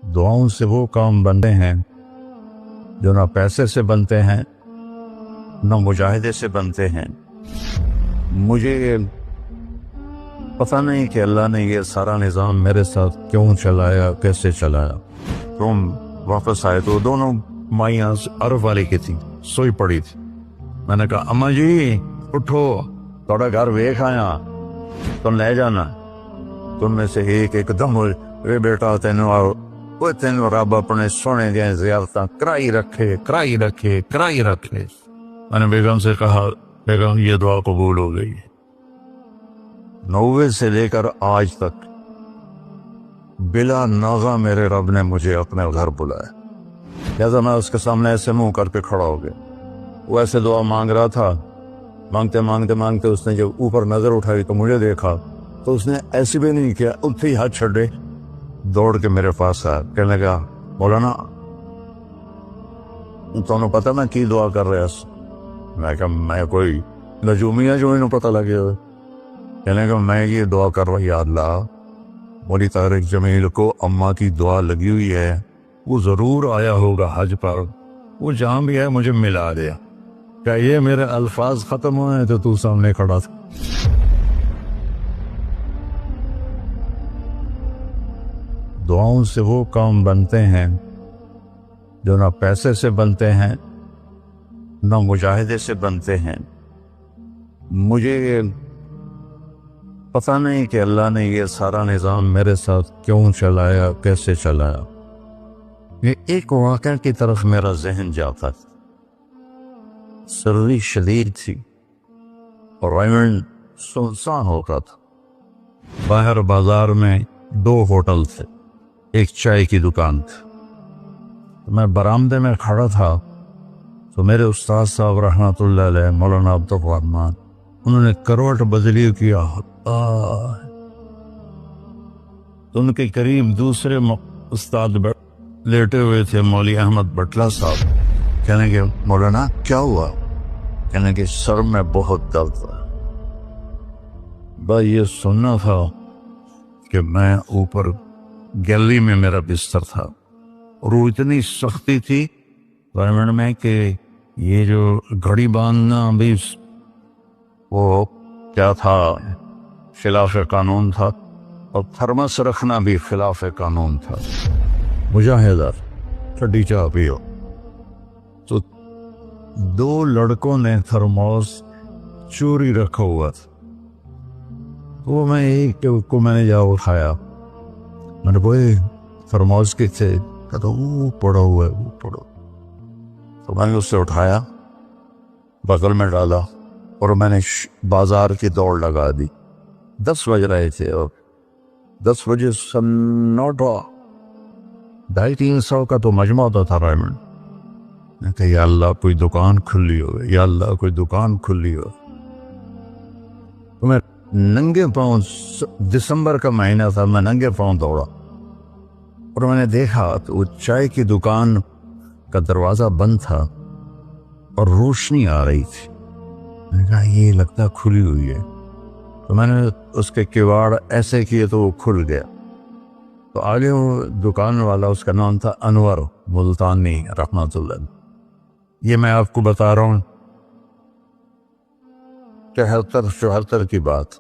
دعاؤں سے وہ کام بنتے ہیں جو نہ پیسے سے بنتے ہیں نہ مجاہدے سے بنتے ہیں۔ مجھے پتہ نہیں کہ اللہ نے یہ سارا نظام میرے ساتھ کیوں چلایا، کیسے چلایا۔ تم واپس آئے تو دونوں مائیاں عرب والی کی تھی، سوئی پڑی تھی۔ میں نے کہا اماں جی اٹھو، تھوڑا گھر ویکھ آیا، تم لے جانا۔ تم میں سے ایک دم اے بیٹا تینوں رب اپنے سونے دیا زیارتاں کرائی رکھے۔ میں نے بیگم سے کہا بیگم یہ دعا قبول ہو گئی۔ 90 سے لے کر آج تک بلا ناغہ میرے رب نے مجھے اپنے گھر بلایا۔ لہذا میں اس کے سامنے ایسے منہ کر کے کھڑا ہو گیا۔ وہ ایسے دعا مانگ رہا تھا، مانگتے اس نے جب اوپر نظر اٹھائی تو مجھے دیکھا تو اس نے ایسے بھی نہیں کیا، اتنے ہی ہاتھ چھڑے دوڑ کے میرے پاس آیا، کہنے لگا مولانا تمہیں پتہ میں کی دعا کر رہا اس؟ میں کہا میں کوئی نجومیہ جو انہوں پتہ لگے ہوئے۔ کہنے لگا میں یہ دعا کر رہا، یا اللہ مولی طارق جمیل کو اماں کی دعا لگی ہوئی ہے، وہ ضرور آیا ہوگا حج پر، وہ جہاں بھی ہے مجھے ملا دیا۔ کہ یہ میرے الفاظ ختم ہوئے ہیں تو سامنے کھڑا تھا۔ دعاؤں سے وہ کام بنتے ہیں جو نہ پیسے سے بنتے ہیں نہ مجاہدے سے بنتے ہیں۔ مجھے پتہ نہیں کہ اللہ نے یہ سارا نظام میرے ساتھ کیوں چلایا، کیسے چلایا۔ یہ ایک واقعہ کی طرف میرا ذہن جاتا تھا۔ سردی شدید تھی اور ریمنڈ سنسان ہوتا تھا۔ باہر بازار میں 2 ہوٹل تھے، ایک چائے کی دکان تھی۔ میں برآمدے میں کھڑا تھا تو میرے استاد صاحب رحمۃ اللہ علیہ مولانا عبدالرحمان، انہوں نے کروٹ بدلی کیا۔ تو ان کے قریب دوسرے استاد لیٹے ہوئے تھے، مولوی احمد بٹلہ صاحب۔ کہنے کہ مولانا کیا ہوا؟ کہنے کہ سر میں بہت درد ہے۔ بس یہ سننا تھا کہ میں اوپر گیلری میں میرا بستر تھا اور وہ اتنی سختی تھی گورنمنٹ میں کہ یہ جو گھڑی باندھنا بھی وہ کیا تھا، خلاف قانون تھا، اور تھرمس رکھنا بھی خلاف قانون تھا۔ مجاہدہ ٹھنڈی چاہ پیو۔ تو 2 لڑکوں نے تھرموس چوری رکھا ہوا تھا، وہ میں ایک کو میں نے جا اٹھایا، میں نے بوئے تھرموس کے تھے، کہتا وہ پڑا ہوا ہے، وہ پڑا۔ تو میں نے اس سے اٹھایا، بغل میں ڈالا اور میں نے بازار کی دوڑ لگا دی۔ 10 بج رہے تھے اور 10 بجے سنوٹا 250-300 کا تو مجمع ہوتا تھا ریمنڈ۔ میں کہا یا اللہ کوئی دکان کھلی ہو، یا اللہ کوئی دکان کھلی ہو۔ تو میں ننگے پاؤں، دسمبر کا مہینہ تھا، میں ننگے پاؤں دوڑا اور میں نے دیکھا تو وہ چائے کی دکان کا دروازہ بند تھا اور روشنی آ رہی تھی۔ میں نے کہا یہ لگتا کھلی ہوئی ہے، تو میں نے اس کے کواڑ ایسے کیے تو وہ کھل گیا۔ تو آگے وہ دکان والا، اس کا نام تھا انور ملتانی رحمۃ اللہ۔ یہ میں آپ کو بتا رہا ہوں 73-74 کی بات۔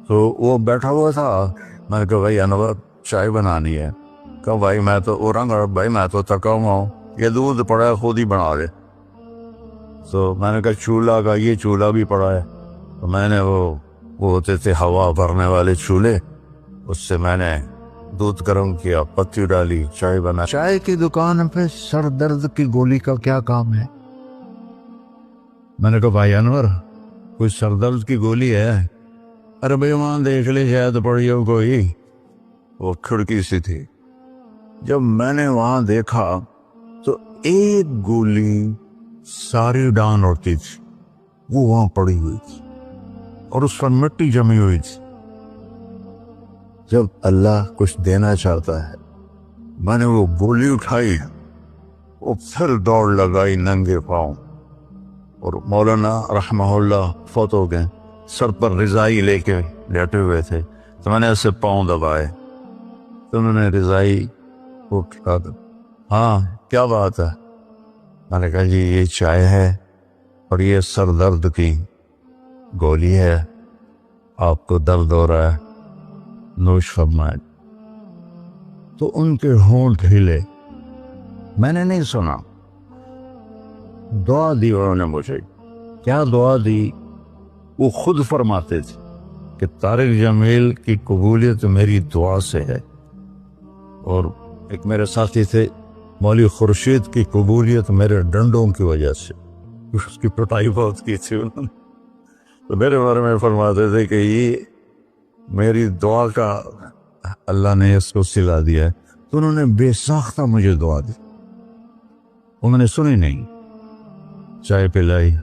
تو وہ بیٹھا ہوا تھا، میں نے کہا بھائی انور چائے بنانی ہے۔ کہا بھائی میں تو بھائی میں تو تھکا ہوا ہوں، یہ دودھ پڑا ہے خود ہی بنا دے۔ تو میں نے کہا چولہا کا، یہ چولہا بھی پڑا ہے۔ تو میں نے وہ ہوتے تھے ہوا بھرنے والے چولہے، اس سے میں نے دودھ گرم کیا، پتی ڈالی، چائے بنا۔ چائے کی دکان پہ سر درد کی گولی کا کیا کام ہے؟ میں نے کہا بھائی انور کوئی سر درد کی گولی ہے؟ ارے بھائی وہاں دیکھ لے شاید پڑی ہو کوئی۔ وہ کھڑکی سی تھی، جب میں نے وہاں دیکھا تو ایک گولی ساری ڈان ہوتی تھی، وہ وہاں پڑی ہوئی تھی اور اس پر مٹی جمی ہوئی تھی۔ جب اللہ کچھ دینا چاہتا ہے، میں نے وہ گولی اٹھائی اور پھر دوڑ لگائی ننگے پاؤں، اور مولانا رحمہ اللہ فوت ہو گئے، سر پر رضائی لے کے لیٹے ہوئے تھے، تو میں نے ایسے پاؤں دبائے تو انہوں نے رضائی کو کہا ہاں کیا بات ہے؟ میں نے کہا جی یہ چائے ہے اور یہ سر درد کی گولی ہے، آپ کو درد ہو رہا ہے، نوش فرمائیں۔ تو ان کے ہونٹ ہلے، میں نے نہیں سنا، دعا دی انہوں نے مجھے۔ کیا دعا دی؟ وہ خود فرماتے تھے کہ طارق جمیل کی قبولیت میری دعا سے ہے، اور ایک میرے ساتھی تھے مولوی خورشید کی قبولیت میرے ڈنڈوں کی وجہ سے، اس کی پٹائی بہت کی تھی انہوں نے، تو میرے بارے میں فرماتے تھے کہ یہ میری دعا کا اللہ نے اس کو سلا دیا ہے۔ تو انہوں نے بے ساختہ مجھے دعا دی، انہوں نے سنی نہیں، چائے پلائی،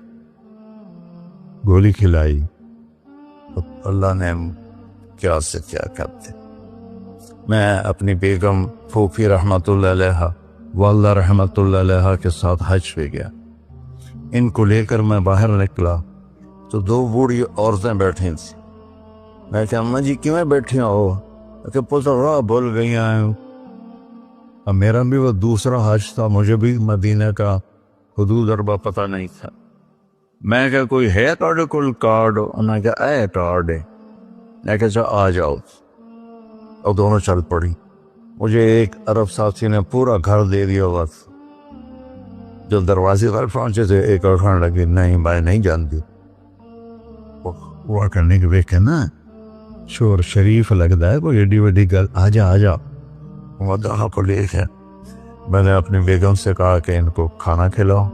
گولی کھلائی، اللہ نے کیا سے کیا کرتے۔ میں اپنی بیگم پھوپھی رحمت اللہ علیہ، والدہ رحمت اللہ علیہ کے ساتھ حج پہ گیا۔ ان کو لے کر میں باہر نکلا تو دو بوڑھی عورتیں بیٹھی تھیں۔ میں کہ اماں جی کیوں بیٹھی ہو؟ کہ پتر راہ بھول گئی ہیں۔ اب میرا بھی وہ دوسرا حج تھا، مجھے بھی مدینہ کا حدود اربا پتہ نہیں تھا۔ میں کہ کوئی ہے کارڈ کل کارڈ؟ انہوں نے کہا اے کارڈ ہے۔ میں کہ آ جاؤ، اور دونوں چل پڑی۔ مجھے ایک عرب ساتھی نے پورا گھر دے دیا بس۔ جو دروازے پر پہنچے تھے ایک اور کھانے لگی نہیں میں نہیں جانتی، وہ کرنے کے دیکھے نا شور شریف لگتا ہے کوئی ایڈی وڈی گل، آ جا وہاں کو لے کے میں نے اپنی بیگم سے کہا کہ ان کو کھانا کھلاؤ،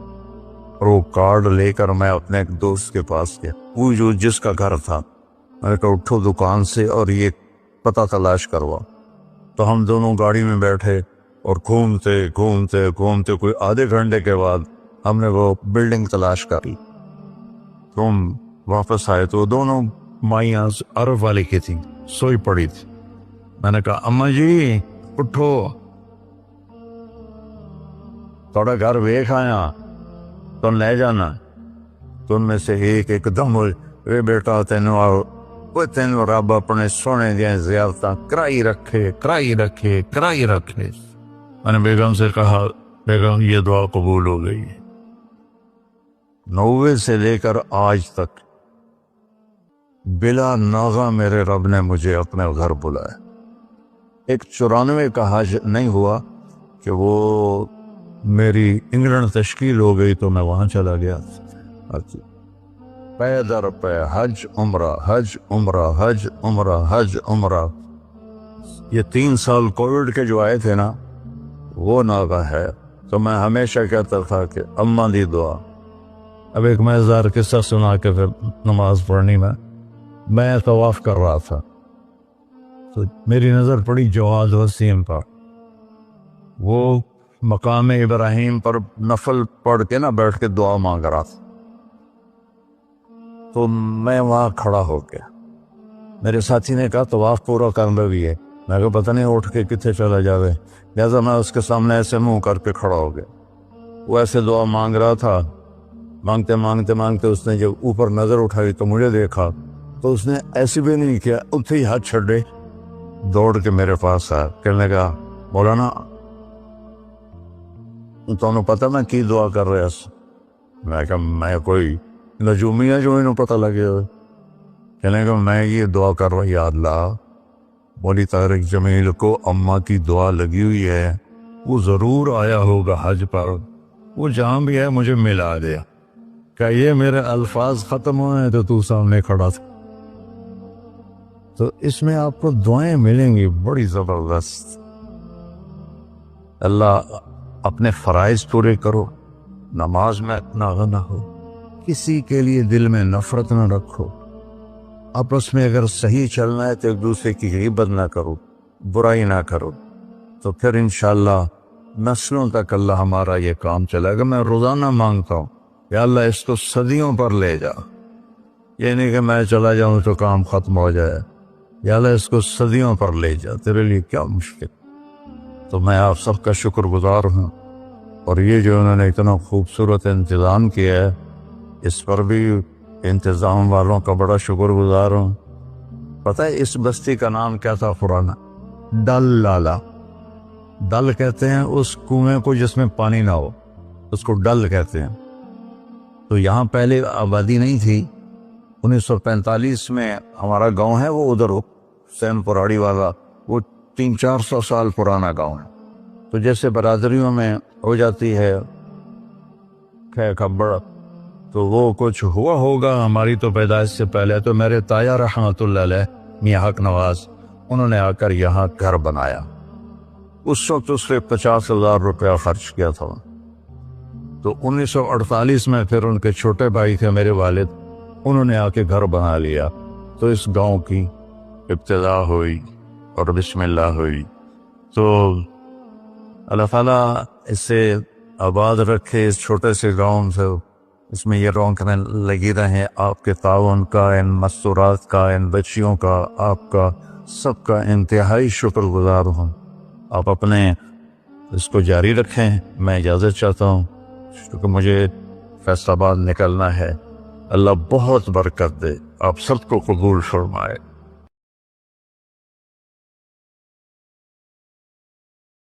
اور وہ کارڈ لے کر میں اپنے ایک دوست کے پاس گیا، وہ جو جس کا گھر تھا۔ میں نے کہا اٹھو دکان سے اور یہ پتہ تلاش کروا۔ تو ہم دونوں گاڑی میں بیٹھے اور گھومتے گھومتے گھومتے کوئی آدھے گھنٹے کے بعد ہم نے وہ بلڈنگ تلاش کر لی۔ تو ہم واپس آئے تو دونوں مائیاں عرب والی کی تھیں، سوئی پڑی تھی۔ میں نے کہا اماں جی اٹھو، تھوڑا گھر ویکھ آیا، تم لے جانا۔ تو ان میں سے ایک دم اے بیٹا تینوں رب اپنے سونے دیا زیارتاں کرائی رکھے۔ میں نے بیگم سے کہا بیگم یہ دعا قبول ہو گئی ہے۔ 90 سے لے کر آج تک بلا ناغہ میرے رب نے مجھے اپنے گھر بلایا۔ ایک 94 کا حج نہیں ہوا کہ وہ میری انگلینڈ تشکیل ہو گئی تو میں وہاں چلا گیا، پے در پے حج عمرہ حج عمرہ حج عمرہ حج عمرہ۔ یہ 3 سال کووڈ کے جو آئے تھے نا وہ ناغہ ہے۔ تو میں ہمیشہ کہتا تھا کہ اماں دی دعا۔ اب ایک مزار قصہ سنا کے پھر نماز پڑھنی میں طواف کر رہا تھا تو میری نظر پڑی جواد وسیم پر، وہ مقام ابراہیم پر نفل پڑھ کے بیٹھ کے دعا مانگ رہا تھا۔ تو میں وہاں کھڑا ہو گیا، میرے ساتھی نے کہا طواف پورا کرنا بھی ہے۔ میں کہا پتہ نہیں اٹھ کے کتنے چلا جاوے، لہٰذا میں اس کے سامنے ایسے منہ کر کے کھڑا ہو گیا۔ وہ ایسے دعا مانگ رہا تھا، مانگتے اس نے جب اوپر نظر اٹھائی تو مجھے دیکھا، تو اس نے ایسے بھی نہیں کیا، اتنے ہی ہاتھ چھڑے دوڑ کے میرے پاس آیا، کہنے لگا مولانا تمہیں پتہ میں کی دعا کر رہا سا؟ میں کہا میں کوئی نجومی ہے جو انہوں پتہ لگے ہوئے؟ کہنے لگا میں یہ دعا کر رہا، یا اللہ مولوی طارق جمیل کو اماں کی دعا لگی ہوئی ہے، وہ ضرور آیا ہوگا حج پر، وہ جہاں بھی ہے مجھے ملا دیا۔ کہ یہ میرے الفاظ ختم ہوئے تو تو سامنے کھڑا تھا۔ تو اس میں آپ کو دعائیں ملیں گی بڑی زبردست۔ اللہ اپنے فرائض پورے کرو، نماز میں ناغہ نہ ہو، کسی کے لیے دل میں نفرت نہ رکھو، آپس میں اگر صحیح چلنا ہے تو ایک دوسرے کی غیبت نہ کرو، برائی نہ کرو، تو پھر انشاءاللہ نسلوں تک اللہ ہمارا یہ کام چلے گا۔ میں روزانہ مانگتا ہوں یا اللہ اس کو صدیوں پر لے جا، یہ نہیں کہ میں چلا جاؤں تو کام ختم ہو جائے، یا اللہ اس کو صدیوں پر لے جا، تیرے لیے کیا مشکل۔ تو میں آپ سب کا شکر گزار ہوں، اور یہ جو انہوں نے اتنا خوبصورت انتظام کیا ہے اس پر بھی انتظام والوں کا بڑا شکر گزار ہوں۔ پتہ ہے اس بستی کا نام کیا تھا پرانا؟ ڈل لالا. ڈل کہتے ہیں اس کنویں کو جس میں پانی نہ ہو، اس کو ڈل کہتے ہیں. تو یہاں پہلے آبادی نہیں تھی. 1945 میں ہمارا گاؤں ہے وہ ادھر حسین پراڑی والا، وہ 300-400 سال پرانا گاؤں ہے. تو جیسے برادریوں میں ہو جاتی ہے خبر، تو وہ کچھ ہوا ہوگا ہماری تو پیدائش سے پہلے. تو میرے تایا رحمۃ اللہ علیہ میاں حق نواز، انہوں نے آ کر یہاں گھر بنایا. اس وقت اس نے 50,000 روپیہ خرچ کیا تھا. تو 1948 میں پھر ان کے چھوٹے بھائی تھے میرے والد، انہوں نے آ کے گھر بنا لیا. تو اس گاؤں کی ابتدا ہوئی اور بسم اللہ ہوئی. تو اللہ تعالیٰ اسے آباد رکھے، اس چھوٹے سے گاؤں سے اس میں یہ رونقیں لگی رہیں. آپ کے تعاون کا، ان مستورات کا، ان بچیوں کا، آپ کا سب کا انتہائی شکر گزار ہوں. آپ اپنے اس کو جاری رکھیں. میں اجازت چاہتا ہوں کیونکہ مجھے فیصل آباد نکلنا ہے. اللہ بہت برکت دے، آپ سب کو قبول فرمائے.